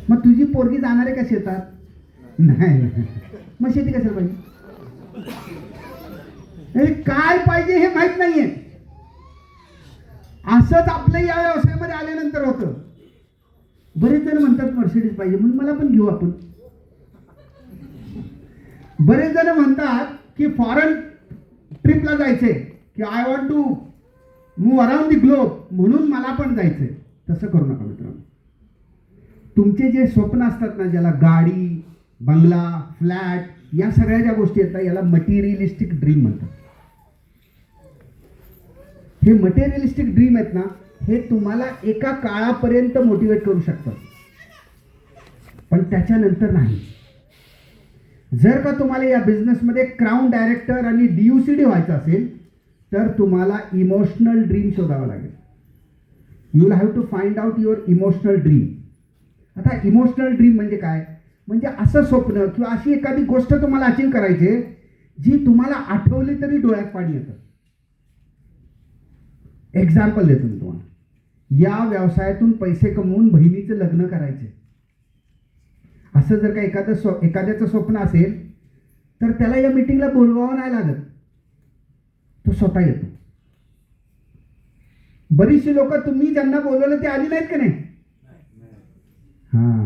मग तुझी पोरगी जाणार आहे का शेतात? नाही. मग शेती कशाला पाहिजे? अरे काय पाहिजे हे माहित नाहीये. असंच आपलं या व्यवसायामध्ये आल्यानंतर होतं. बरेच जण म्हणतात मर्सिडीज पाहिजे, म्हणून मला पण घेऊ आपण. बरेच जण म्हणतात की फॉरेन ट्रिपला जायचंय, की I want to move around the globe, म्हणून मला पण जायचंय. तसं करू नका मित्रांनो. तुमचे जे स्वप्न असतात ना, ज्याला गाडी, बंगला, फ्लॅट, या सगळ्या ज्या गोष्टी आहेत याला मटेरियलिस्टिक ड्रीम म्हणतात. हे मटेरियलिस्टिक ड्रीम आहेत ना, हे तुम्हाला एका काळापर्यंत मोटिवेट करू शकतात, पण त्याच्यानंतर नाही. जर का तुम्हाला या बिझनेसमध्ये क्राऊन डायरेक्टर आणि DUCD व्हायचं असेल, तर तुम्हाला इमोशनल ड्रीम शोधावा लागेल. You will have to find out your emotional dream. आता इमोशनल ड्रीम म्हणजे काय? म्हणजे असं स्वप्न किंवा अशी एखादी गोष्ट तुम्हाला अचीव करायची जी तुम्हाला आठवली तरी डोळ्यात पाणी येतं. एक्झाम्पल देतो मी तुम्हाला. या व्यवसायातून पैसे कमवून बहिणीचं लग्न करायचे, असं जर का एखाद्याचं स्वप्न असेल, तर त्याला या मीटिंगला बोलवावं नाही लागत, तो स्वतः येतो. बरीचशी लोक तुम्ही ज्यांना बोलवलं ते आली नाहीत का नाही? हा.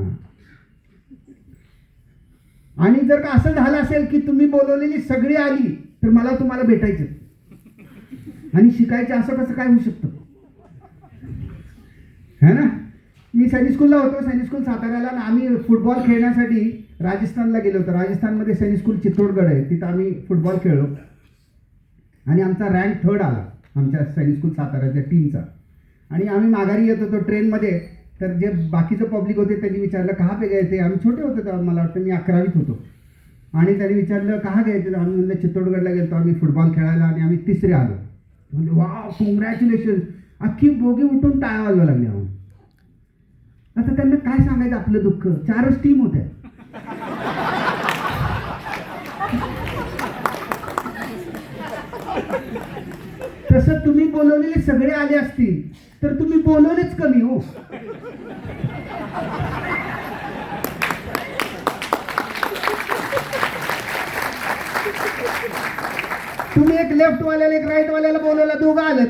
आणि जर का असं झालं असेल की तुम्ही बोलवलेली सगळी आली, तर मला तुम्हाला भेटायचं आणि शिकायचं, असं कसं काय होऊ शकतं? है ना. मी सैनिक स्कूलला होतो, सैनिक स्कूल साताऱ्याला, आणि आम्ही फुटबॉल खेळण्यासाठी राजस्थानला गेलो होतो. राजस्थानमध्ये सैनिक स्कूल चित्तोडगड आहे, तिथं आम्ही फुटबॉल खेळलो आणि आमचा रँक 3rd आला आमच्या सैनिक स्कूल साताऱ्याच्या टीमचा. आणि आम्ही माघारी येत होतो ट्रेनमध्ये, तर जे बाकीचं पब्लिक होते त्यांनी विचारलं कहा पे गए थे. आम्ही छोटे होते तेव्हा, मला वाटतं मी 11वीत होतो. आणि त्यांनी विचारलं कहा गए थे. आम्ही म्हणलं चित्तोडगडला गेलो आम्ही फुटबॉल खेळायला, आणि आम्ही 3रे आलो. म्हणजे वा, कॉंग्रॅच्युलेशन. अख्खी बोगी उठून टाळ्या वाजवा लागली आम्हाला. आता त्यांना काय सांगायचं आपलं दुःख. 4च टीम होत्या. तसं तुम्ही बोलवलेले सगळे आले असतील, तर तुम्ही बोलवलेच कमी हो. तुम्ही एक लेफ्ट वाल्याला एक राईट वाल्याला बोलवला, दोघं आलेत.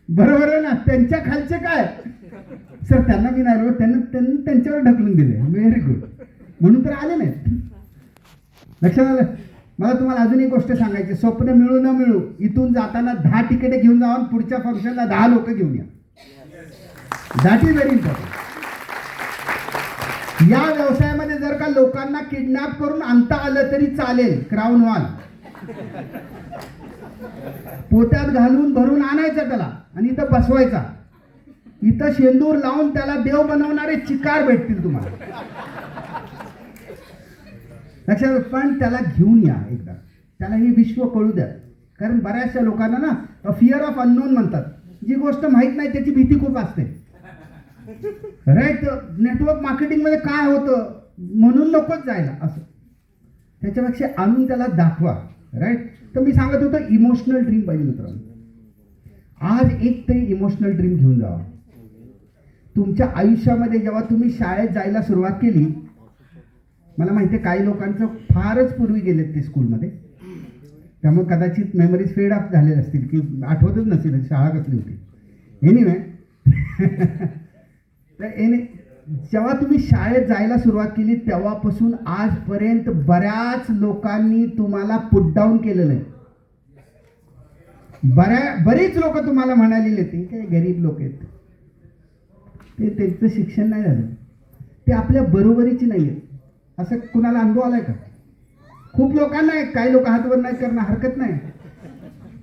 बरोबर आहे ना. त्यांच्या खालचे काय सर, त्यांना मी नाही, त्यांनी त्यांच्यावर ढकलून दिले. व्हेरी गुड, म्हणून तर आले नाहीत. लक्षात आलं. मला तुम्हाला अजून एक गोष्ट सांगायची. स्वप्न मिळू न मिळू, इथून जाताना 10 तिकीटे घेऊन जाऊन पुढच्या फंक्शनला 10 लोक घेऊन या. That is very important. या व्यवसायामध्ये जर का लोकांना किडनॅप करून आणता आलं तरी चालेल. क्राऊन हॉल पोत्यात घालून भरून आणायचं त्याला आणि इथं बसवायचा. इथं शेंदूर लावून त्याला देव बनवणारे चिकार भेटतील तुम्हाला. लक्षात. पण त्याला घेऊन या एकदा, त्याला हे विश्व कळू द्या. कारण बऱ्याचशा लोकांना ना फिअर ऑफ अननोन म्हणतात. जी गोष्ट माहीत नाही त्याची भीती खूप असते. राईट. नेटवर्क मार्केटिंगमध्ये काय होतं म्हणून नकोच जायला असं. त्याच्यापेक्षा आणून त्याला दाखवा. राईट. तर मी सांगत होतो इमोशनल ड्रीम पाहिजे मित्रांनो. आज एक तरी इमोशनल ड्रीम घेऊन जावा. तुमच्या आयुष्यामध्ये जेव्हा तुम्ही शाळेत जायला सुरुवात केली, मला माहिती आहे काही लोकांचं फारच पूर्वी गेलेत ते स्कूलमध्ये, त्यामुळे कदाचित मेमरीज फेड अप झालेल्या असतील की आठवतच नसेल शाळा कसली होती. एनिवे जेव्हा तुम्ही शाळेत जायला सुरुवात केली तेव्हापासून आजपर्यंत बऱ्याच लोकांनी तुम्हाला पुट डाऊन केलेलं आहे. बरीच लोक तुम्हाला म्हणालेले ते काय गरीब लोक आहेत, ते त्यांचं शिक्षण नाही झालं, ते आपल्या बरोबरीची नाही आहेत, असं कुणाला अनुभव आलाय का? खूप लोकांना आहे. काही लोक हातवर नाही करणं हरकत नाही,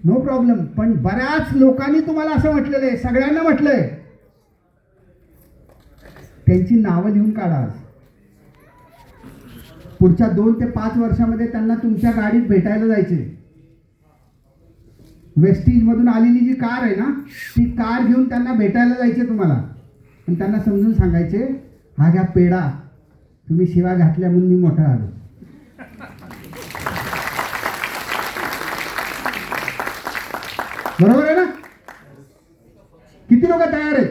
नो प्रॉब्लेम. पण बऱ्याच लोकांनी तुम्हाला असं म्हटलेलं आहे, सगळ्यांना म्हटलंय. त्यांची नावं लिहून काढा. आज पुढच्या 2 ते 5 वर्षामध्ये त्यांना तुमच्या गाडीत भेटायला जायचे. वेस्टीज मधून आलेली जी कार आहे ना, ती कार घेऊन त्यांना भेटायला जायचे तुम्हाला. आणि त्यांना समजून सांगायचे, हा घ्या पेढा, तुम्ही शिवा घातल्या म्हणून मी मोठा आलो. बरोबर आहे ना? किती लोक तयार आहेत?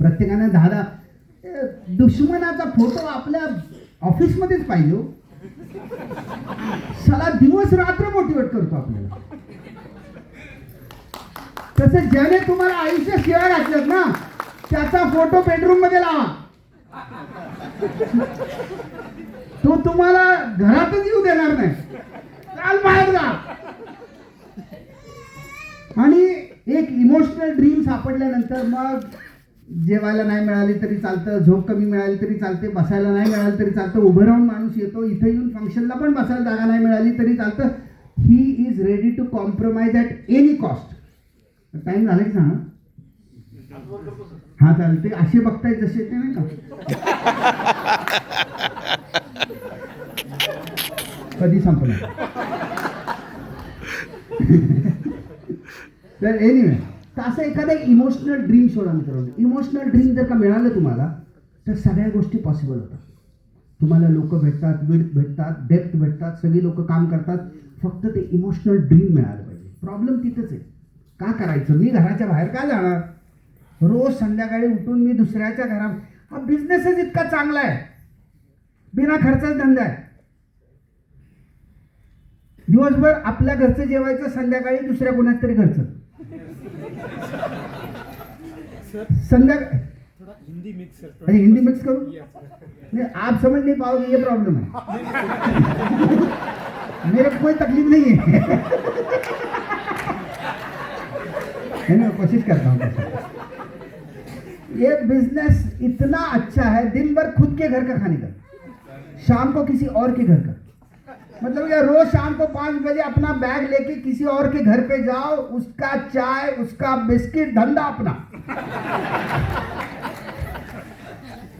प्रत्येकाने 10 दुश्मनाचा फोटो आपल्या ऑफिसमध्येच पाहिजे. साला दिवस रात्र मोटिवेट करतो आपल्याला. तसं ज्याने तुम्हाला आयुष्य शिवाय घातलं ना त्याचा फोटो बेडरूम मध्ये लावा. तो तुम्हाला घरातच येऊ देणार नाही. चाल बाहेर जा. आणि एक इमोशनल ड्रीम सापडल्यानंतर मग जेवायला नाही मिळाली तरी चालतं, झोप कमी मिळाली तरी चालते, बसायला नाही मिळाली तरी चालतं, उभं राहून माणूस येतो. इथे येऊन फंक्शनला पण बसायला जागा नाही मिळाली तरी चालतं. He is ready to compromise at any cost. Time झाला की सांगा. हा चालते. असे बघताय जसे ते नाही का, कधी संपलं. तर एनिवे, तर असं एखादा इमोशनल ड्रीम शोधा मित्रांनो. इमोशनल ड्रीम जर का मिळालं तुम्हाला तर सगळ्या गोष्टी पॉसिबल होतात. तुम्हाला लोक भेटतात, विड्थ भेटतात, डेप्थ भेटतात, सगळी लोक काम करतात. फक्त ते इमोशनल ड्रीम मिळालं पाहिजे. प्रॉब्लेम तिथंच आहे. का करायचं? मी घराच्या बाहेर का जाणार? रोज संध्याकाळी उठून मी दुसऱ्याच्या घरात. हा बिझनेसच इतका चांगला आहे, बिना खर्चाचा धंदा आहे. दिवसभर आपल्या घरचं जेवायचं, संध्याकाळी दुसऱ्या कोणाच तरी घरचं. संध्याकाळी हिंदी मिक्स करू. नहीं, आप समझ नहीं पाओगे, ये प्रॉब्लम है. मेरे को कोई तकलीफ नहीं है. मैं कोशिश करता हूँ. ये बिजनेस इतना अच्छा है, दिन भर खुद के घर का खाने का, शाम को किसी और के घर का. मतलब क्या, रोज शाम को 5 बजे अपना बैग लेके किसी और के घर पे जाओ, उसका चाय, उसका बिस्किट, धंधा अपना.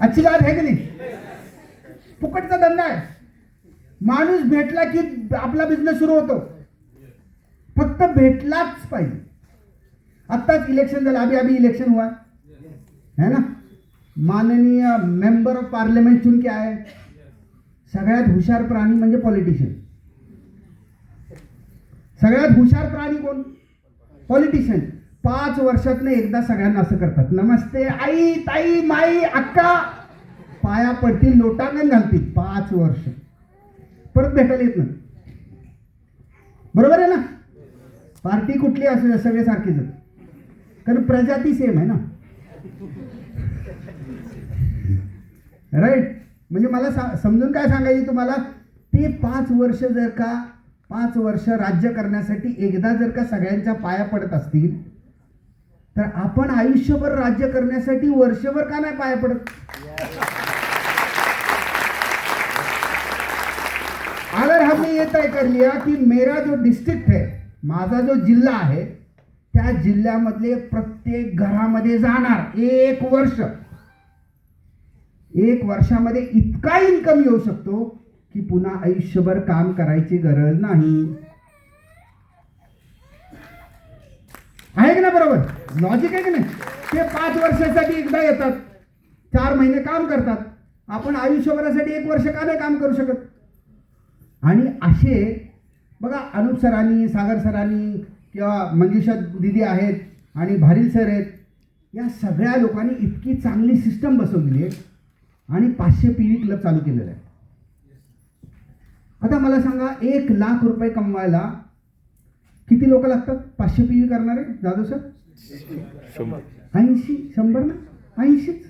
अच्छी बात है की नाही? फुकटचा धंदा आहे. माणूस भेटला की आपला बिझनेस सुरू होतो. फक्त भेटलाच पाहिजे. आत्ताच इलेक्शन झालं, अभी इलेक्शन हुआ है ना. माननीय मेंबर ऑफ पार्लियामेंट चुन के आए. सगळ्यात हुशार प्राणी म्हणजे पॉलिटिशियन. सगळ्यात हुशार प्राणी कोण? पॉलिटिशियन. 5 वर्षातनं एकदा सगळ्यांना असं करतात, नमस्ते आई, ताई, माई, अक्का, पाया पडतील, लोटांगण घालतील. 5 वर्ष परत भेटायला येत नाही. बरोबर आहे ना? पार्टी कुठली असू द्या, सगळे सारखेच आहेत, कारण प्रजा ती सेम आहे ना. राईट. म्हणजे मला समजून काय सांगायचं तुम्हाला, ते 5 वर्ष जर का 5 वर्ष राज्य करण्यासाठी एकदा जर का सगळ्यांच्या पाया पडत असतील, तर आपण आयुष्यभर राज्य करण्यासाठी वर्षभर का नाही पाया पडत? अगर हमने ये तय कर लिया कि मेरा जो डिस्ट्रिक्ट है, माझा जो जिल्हा आहे, त्या जिल्ह्यामधले प्रत्येक घरामध्ये जाणार 1 वर्ष, 1 वर्षामध्ये इतका इन्कम येऊ शकतो की पुन्हा आयुष्यभर काम करायची गरज नाही. आहे की ना? बरोबर लॉजिक आहे की नाही? ते 5 वर्षासाठी एकदा येतात, 4 महिने काम करतात. आपण आयुष्यभरासाठी 1 वर्ष का नाही काम करू शकत? आणि असे बघा, अनुप सरांनी, सागर सरांनी किंवा मंजुषा दिदी आहेत आणि भारील सर आहेत, या सगळ्या लोकांनी इतकी चांगली सिस्टम बसवलेली आहे आणि 500 PV क्लब चालू केलेला आहे. आता मला सांगा, 1 लाख रुपये कमवायला किती लोक लागतात? 500 PV करणारे जाधव सर? 80, 100 ना, 80च.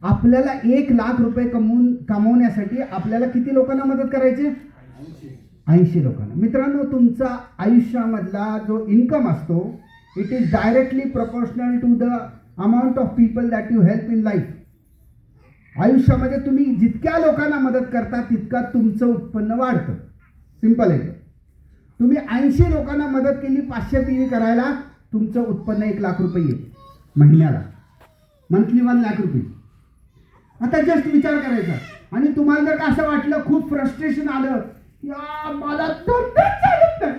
आपल्याला 1 लाख रुपये कमवण्यासाठी आपल्याला किती लोकांना मदत करायची? 80 लोकांना. मित्रांनो, तुमचा आयुष्यामधला जो इन्कम असतो, it is directly proportional to the amount of people that you help in life. आयुष्यामध्ये तुम्ही जितक्या लोकांना मदत करता तितका तुमचं उत्पन्न वाढतं. सिंपल आहे. तुम्ही 80 लोकांना मदत केली 500 PV करायला, तुमचं उत्पन्न 1 लाख रुपये येईल महिन्याला. मंथली 1 लाख रुपये. आता जस्ट विचार करायचा. आणि तुम्हाला जर का असं वाटलं, खूप फ्रस्ट्रेशन आलं, या मला धंदाच चालत नाही,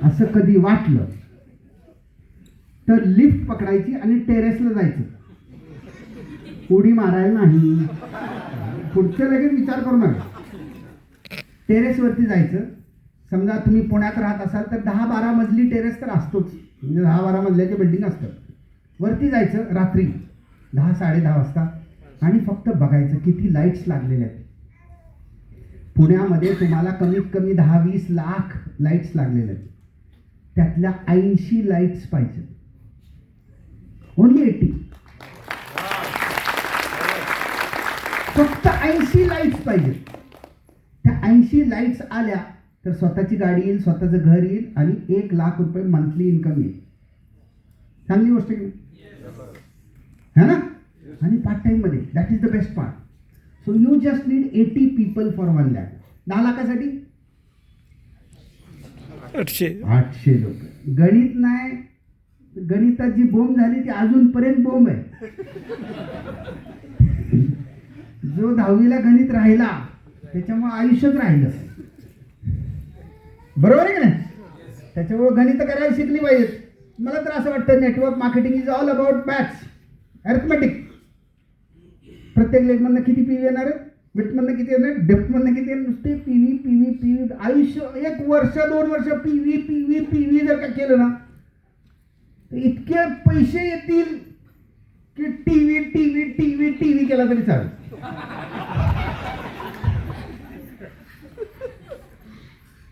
असं कधी वाटलं तर लिफ्ट पकडायची आणि टेरेसला जायचं. उडी मारायला नाही, पुढच्या लगेच विचार करू नका. टेरेसवरती जायचं, समजा तुम्ही पुण्यात राहत असाल तर 10-12 मजली टेरेस तर असतोच, म्हणजे 10-12 मजल्याचे बिल्डिंग असतात. वरती जायचं रात्री 10-10:30 वाजता आणि फक्त बघायचं किती लाईट्स लागलेल्या आहेत. पुण्यामध्ये तुम्हाला कमीत कमी 10-20 लाख लाईट्स लागलेल्या आहेत. त्यातल्या 80 लाईट्स पाहिजे, ओनली 80. फक्त 80 लाईट्स पाहिजे. त्या 80 लाईट्स आल्या तर स्वतःची गाडी येईल, स्वतःचं घर येईल आणि 1 लाख रुपये मंथली इन्कम येईल. चांगली गोष्ट आहे है ना? आणि पार्ट टाइम मध्ये that is the best part. So you just need 80 people for 1 lakh. 10 लाखासाठी 800 लोक. गणित नाही, गणितात जी बोंब झाली ती अजूनपर्यंत बोंब आहे. जो 10वीला गणित राहिला त्याच्यामुळे आयुष्यच राहिलं, बरोबर आहे का नाही? त्याच्यामुळे गणित करायला शिकली पाहिजेत. मला तर असं वाटतं network marketing is all about maths, arithmetic. प्रत्येक लेगमधनं किती पीव्ही येणार आहे, विटमधनं किती येणार, डेप्थमधनं किती येणार, नुसते पीव्ही पीव्ही पीव्ही. आयुष्य 1 वर्ष 2 वर्ष पीव्ही पीव्ही पीव्ही जर का केलं ना तर इतके पैसे येतील की टीव्ही टीव्ही टीव्ही टीव्ही केला तरी चालेल.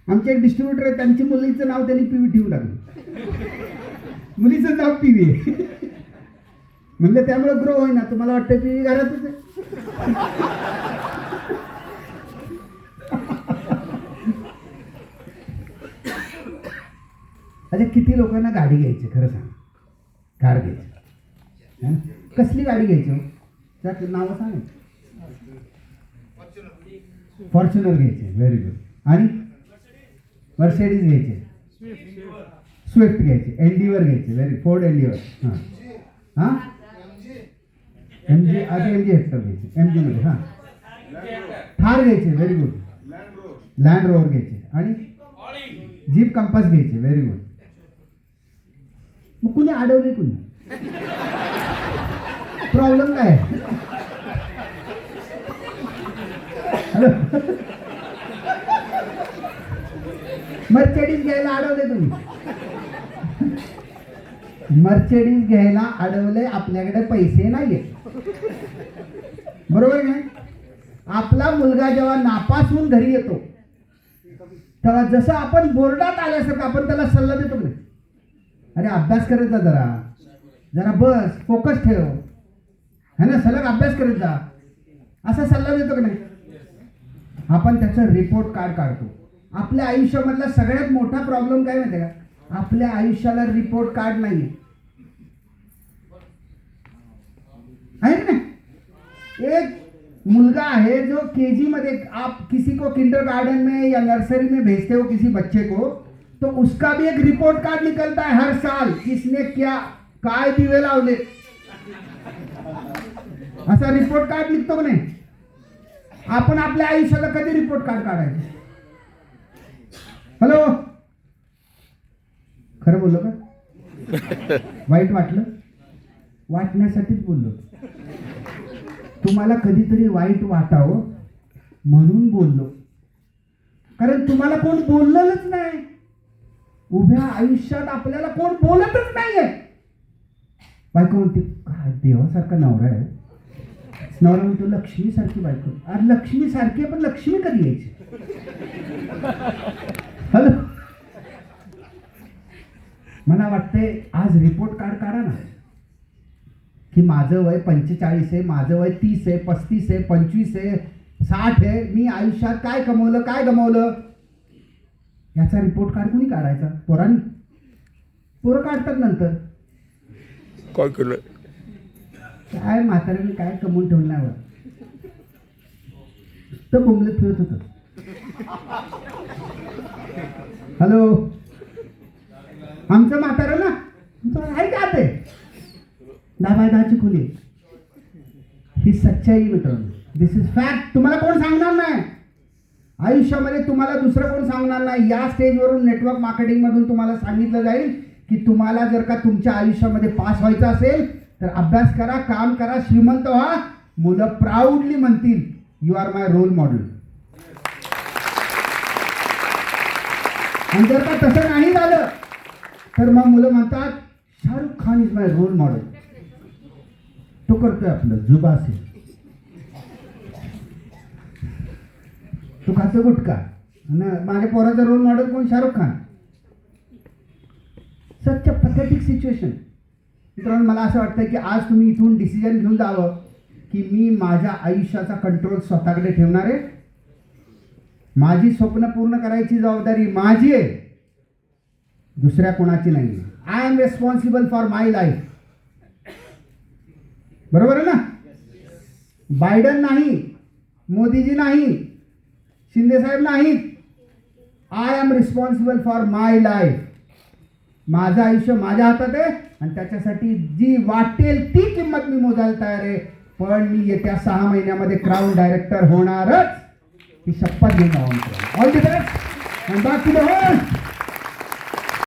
आमचे एक डिस्ट्रीब्युटर आहे, त्यांची मुलीचं नाव त्यांनी पीव्ही ठेवून टाकलं. मुलीचं नाव पीव्ही आहे. म्हणलं त्यामुळे ग्रो होईना. तुम्हाला वाटतं पीव्ही घरातच आहे. अच्छा, किती लोकांना गाडी घ्यायची खरं सांग? कार घ्यायची. कसली गाडी घ्यायची? त्यात नावं सांग. फॉर्च्युनर घ्यायचे, व्हेरी गुड. आणि मर्सिडीज घ्यायचे, स्विफ्ट घ्यायचे, एन्डिवर घ्यायचे, व्हेरी, फोर्ड एन्डिवर. हां हां, MG, आता MG हेक्टर घ्यायचे, MG मध्ये. हां, थार घ्यायचे, व्हेरी गुड. लँड रोवर घ्यायचे आणि जीप कंपास घ्यायचे, व्हेरी गुड. मग कुणी अडवले? कुणी प्रॉब्लेम काय? हॅलो, मर्सिडीज घ्यायला अडवले तुम्ही? मर्सिडीज घ्यायला अडवले, आपल्याकडे पैसे नाहीये, बरोबर नाही? आपला मुलगा जेव्हा नापास होऊन घरी येतो तेव्हा जसं आपण बोर्डात आल्यासारखं आपण त्याला सल्ला देतो की नाही, अरे अभ्यास करत जा, जरा जरा बस, फोकस ठेव, है ना, सलग अभ्यास करत जा, असा सल्ला देतो की नाही? आपण त्याचं रिपोर्ट कार्ड काढतो. आपल्या आयुष्यामधला सगळ्यात मोठा प्रॉब्लेम काय माहिती आहे का? आपल्या आयुष्याला रिपोर्ट कार्ड नाही आहे ना. एक मुलगा है जो केजी मध्ये, आप किसी को किंडर गार्डन में या नर्सरी में भेजते हो किसी बच्चे को, तो उसका भी एक रिपोर्ट कार्ड निकलता है हर साल. किसने क्या काय दिवे लावले, असा रिपोर्ट कार्ड निघतो का नाही? आपण आपल्या आयुष्याला कधी रिपोर्ट कार्ड काढायचं? हॅलो, खरं बोललो का? वाईट वाटलं? वाटण्यासाठीच बोललो. तुम्हाला कधीतरी वाईट वाटावं म्हणून बोललो, कारण तुम्हाला कोण बोललेलंच नाही. उभ्या आयुष्यात आपल्याला कोण बोलतच नाहीये. बायको म्हणते, काय देवासारखा नवरा आहे. नवरा म्हणतो, लक्ष्मी सारखी बायको. अरे लक्ष्मी सारखी, पण लक्ष्मी कधी यायची? हॅलो, मला वाटतंय आज रिपोर्ट कार्ड काढा ना, की माझं वय 45 आहे, माझं वय 30 आहे, 35 आहे, 25 आहे, 60 आहे, मी आयुष्यात काय कमवलं, काय गमावलं, याचा रिपोर्ट कार्ड कोणी काढायचा? पोरांनी. पोरं काढतात नंतर. काय केलं, काय म्हाताऱ्याने काय कमवून ठेवण्यावर तर बोंबलत फिरत होतं. हॅलो, आमचं म्हातारं ना, आहे का ते 10x10ची खोली. ही सच्चाई मित्रांनो, दिस इज फॅक्ट. तुम्हाला कोण सांगणार नाही आयुष्यामध्ये, तुम्हाला दुसरं कोण सांगणार नाही. या स्टेजवरून नेटवर्क मार्केटिंग मधून तुम्हाला सांगितलं जाईल की तुम्हाला जर का तुमच्या आयुष्यामध्ये पास व्हायचं असेल तर अभ्यास करा, काम करा, श्रीमंत व्हा. मुलं प्राऊडली म्हणतील, you are my role model. आणि जर का तसं नाही झालं तर मग मुलं म्हणतात Shahrukh Khan is my role model. तो करतोय आपलं जुबा असेल, तो खातो गुटखा, माझ्या पोराचा रोल मॉडेल कोण? शाहरुख खान. सच अ पथेटिक सिच्युएशन. मित्रांनो, मला असं वाटतं की आज तुम्ही इथून डिसिजन घेऊन जावं की मी माझ्या आयुष्याचा कंट्रोल स्वतःकडे ठेवणार आहे. माझी स्वप्न पूर्ण करायची जबाबदारी माझी आहे, दुसऱ्या कोणाची नाही. I am responsible for my life. बरोबर आहे ना? बायडन नाही, मोदीजी नाही, शिंदे साहेब नाहीत. I am responsible for my life. माझं आयुष्य माझ्या हातात आहे आणि त्याच्यासाठी जी वाटेल ती किंमत मी मोजायला तयार आहे. पण मी येत्या 6 महिन्यामध्ये क्राऊन डायरेक्टर होणारच, ही शपथ घेऊन जावं. All the best.